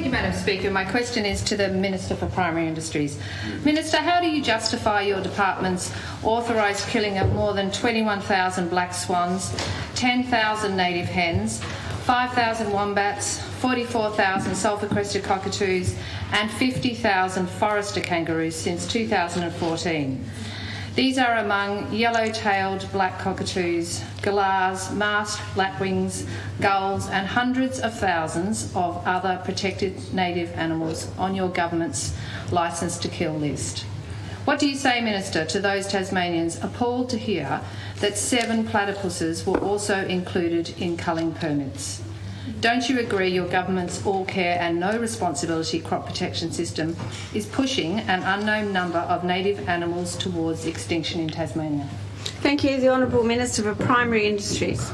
Thank you, Madam Speaker. My question is to the Minister for Primary Industries. Minister, how do you justify your department's authorised killing of more than 21,000 black swans, 10,000 native hens, 5,000 wombats, 44,000 sulphur-crested cockatoos and 50,000 forester kangaroos since 2014? These are among yellow-tailed black cockatoos, galahs, masked lapwings, gulls and hundreds of thousands of other protected native animals on your government's licence to kill list. What do you say, Minister, to those Tasmanians appalled to hear that 7 platypuses were also included in culling permits? Don't you agree your government's all-care and no-responsibility crop protection system is pushing an unknown number of native animals towards extinction in Tasmania? Thank you. The Honourable Minister for Primary Industries. 7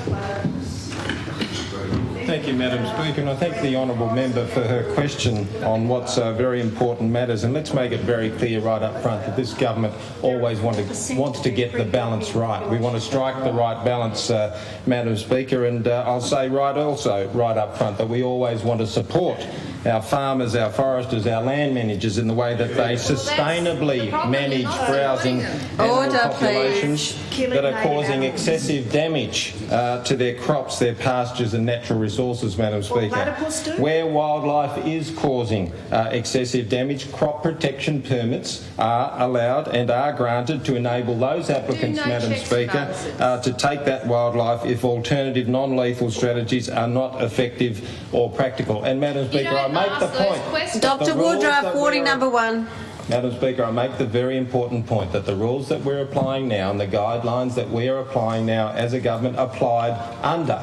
platypus. Thank you, Madam Speaker, and I thank the honourable member for her question on what's very important matters. And let's make it very clear right up front that this government always wants to get the balance right. We want to strike the right balance, Madam Speaker, and I'll say right up front that we always want to support our farmers, our foresters, our land managers in the way that they sustainably manage browsing animal populations that are causing excessive damage to their crops, their pastures and natural resources, Madam Speaker. Where wildlife is causing excessive damage, crop protection permits are allowed and are granted to enable those applicants, Madam Speaker, to take that wildlife if alternative non-lethal strategies are not effective or practical. And Madam Speaker, I make the point. Dr Woodruff, warning number 1. Madam Speaker, I make the very important point that the rules that we're applying now and the guidelines that we are applying now as a government applied under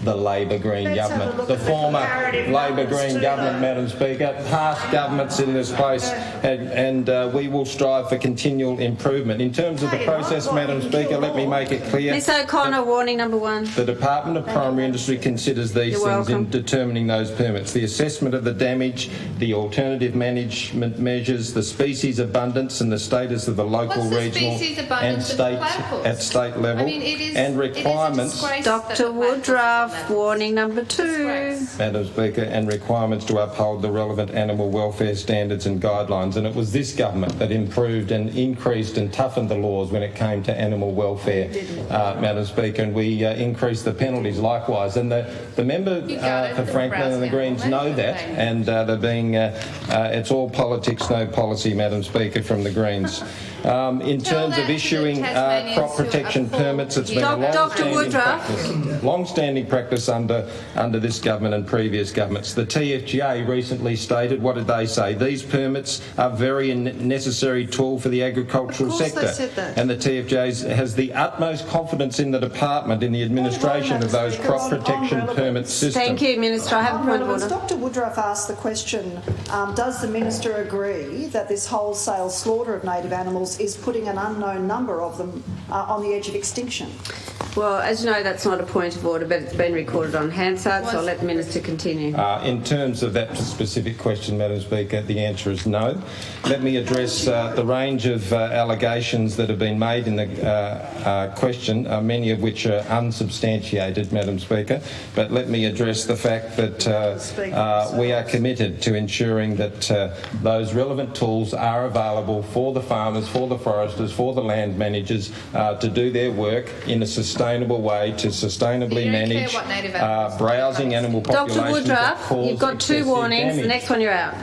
the Labor Green government, the former Labor Green government, Madam Speaker, past governments in this place, and we will strive for continual improvement. In terms of the process, Madam Speaker, let me make it clear. Ms O'Connor, warning number 1. The Department of Primary Industry considers these things in determining those permits. The assessment of the damage, the alternative management measures, the species abundance and the status of the local, regional and state level, and requirements. Dr Woodruff, warning number 2. Madam Speaker, and requirements to uphold the relevant animal welfare standards and guidelines. And it was this government that improved and increased and toughened the laws when it came to animal welfare, Madam Speaker, and we increased the penalties likewise. And the member for Franklin and the Greens know that, and they're being, it's all politics, no policy, Madam Speaker, from the Greens. In terms of issuing crop protection permits, it's been a long-standing practice under this government and previous governments. The TFGA recently stated, what did they say? These permits are a very necessary tool for the agricultural sector. And the TFGA has the utmost confidence in the department, in the administration of those crop protection permit systems. Thank you, Minister. I have a point of order. Dr Woodruff asked the question, does the Minister agree that this wholesale slaughter of native animals is putting an unknown number of them on the edge of extinction? Well, as you know, that's not a point of order, but it's been recorded on Hansard, so I'll let the Minister continue. In terms of that specific question, Madam Speaker, the answer is no. Let me address the range of allegations that have been made in the question, many of which are unsubstantiated, Madam Speaker, but let me address the fact that we are committed to ensuring that those relevant tools are available for the farmers, for the foresters, for the land managers to do their work in a sustainable way to sustainably manage browsing animal populations. Dr Woodruff, you've got 2 warnings. The next one, you're out.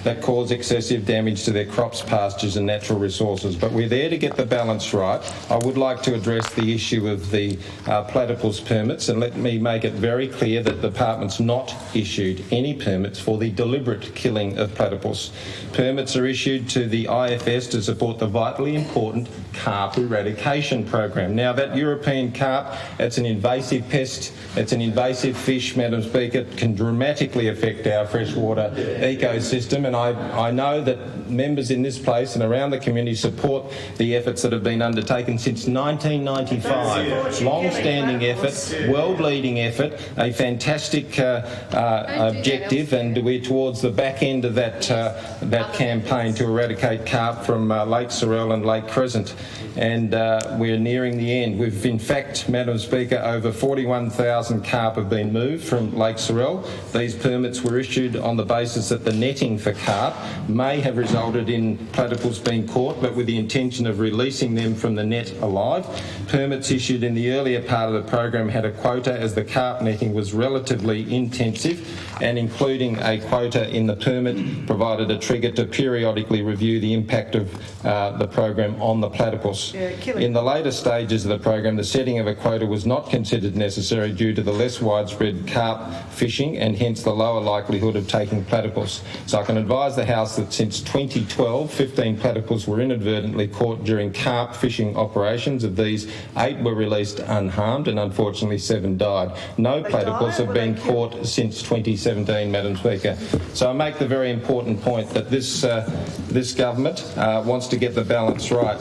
That cause excessive damage to their crops, pastures and natural resources. But we're there to get the balance right. I would like to address the issue of the platypus permits, and let me make it very clear that the department's not issued any permits for the deliberate killing of platypus. Permits are issued to the IFS to support the vitally important carp eradication program. Now, that European carp, it's an invasive pest, it's an invasive fish, Madam Speaker. It can dramatically affect our freshwater ecosystem, and I know that members in this place and around the community support the efforts that have been undertaken since 1995. Long-standing effort, world-leading effort, a fantastic objective, and we're towards the back end of that campaign to eradicate carp from Lake Sorell and Lake Crescent. and we're nearing the end. We've, in fact, Madam Speaker, over 41,000 carp have been moved from Lake Sorell. These permits were issued on the basis that the netting for carp may have resulted in platypus being caught, but with the intention of releasing them from the net alive. Permits issued in the earlier part of the program had a quota, as the carp netting was relatively intensive, and including a quota in the permit provided a trigger to periodically review the impact of the program on the platypus. In the later stages of the program, the setting of a quota was not considered necessary due to the less widespread carp fishing and hence the lower likelihood of taking platypus. So I can advise the House that since 2012, 15 platypus were inadvertently caught during carp fishing operations. Of these, 8 were released unharmed and unfortunately 7 died. No platypus have been caught since 2017, Madam Speaker. So I make the very important point that this government wants to get the balance right,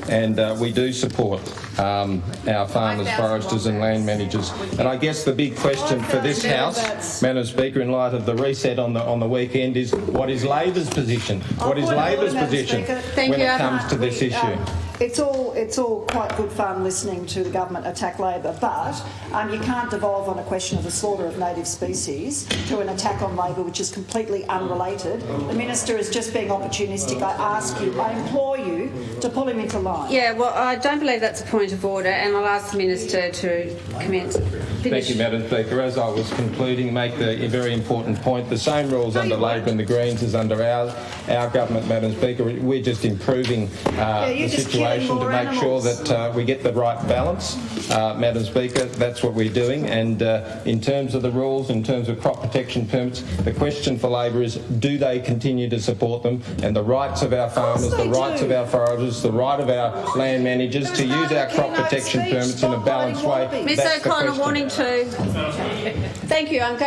and we do support our farmers, foresters and land managers. And I guess the big question for this House, Madam Speaker, in light of the reset on the weekend, is what is Labor's position? What is Labor's position when it comes to this issue? It's all quite good fun listening to the government attack Labor, but you can't devolve on a question of the slaughter of native species to an attack on Labor, which is completely unrelated. The minister is just being opportunistic. I ask you, I implore you to pull him into line. Yeah, well, I don't believe that's a point of order, and I'll ask the minister to commence. Thank you, Madam Speaker. As I was concluding, make the very important point. The same rules under Labor and the Greens as under our government, Madam Speaker. We're just improving the situation to make sure that we get the right balance, Madam Speaker. That's what we're doing. And in terms of the rules, in terms of crop protection permits, the question for Labor is, do they continue to support them? And the rights of our farmers, the rights of our foragers, the right of our land managers to use our crop protection permits in a balanced way. Ms O'Connor, wanting to. Thank you.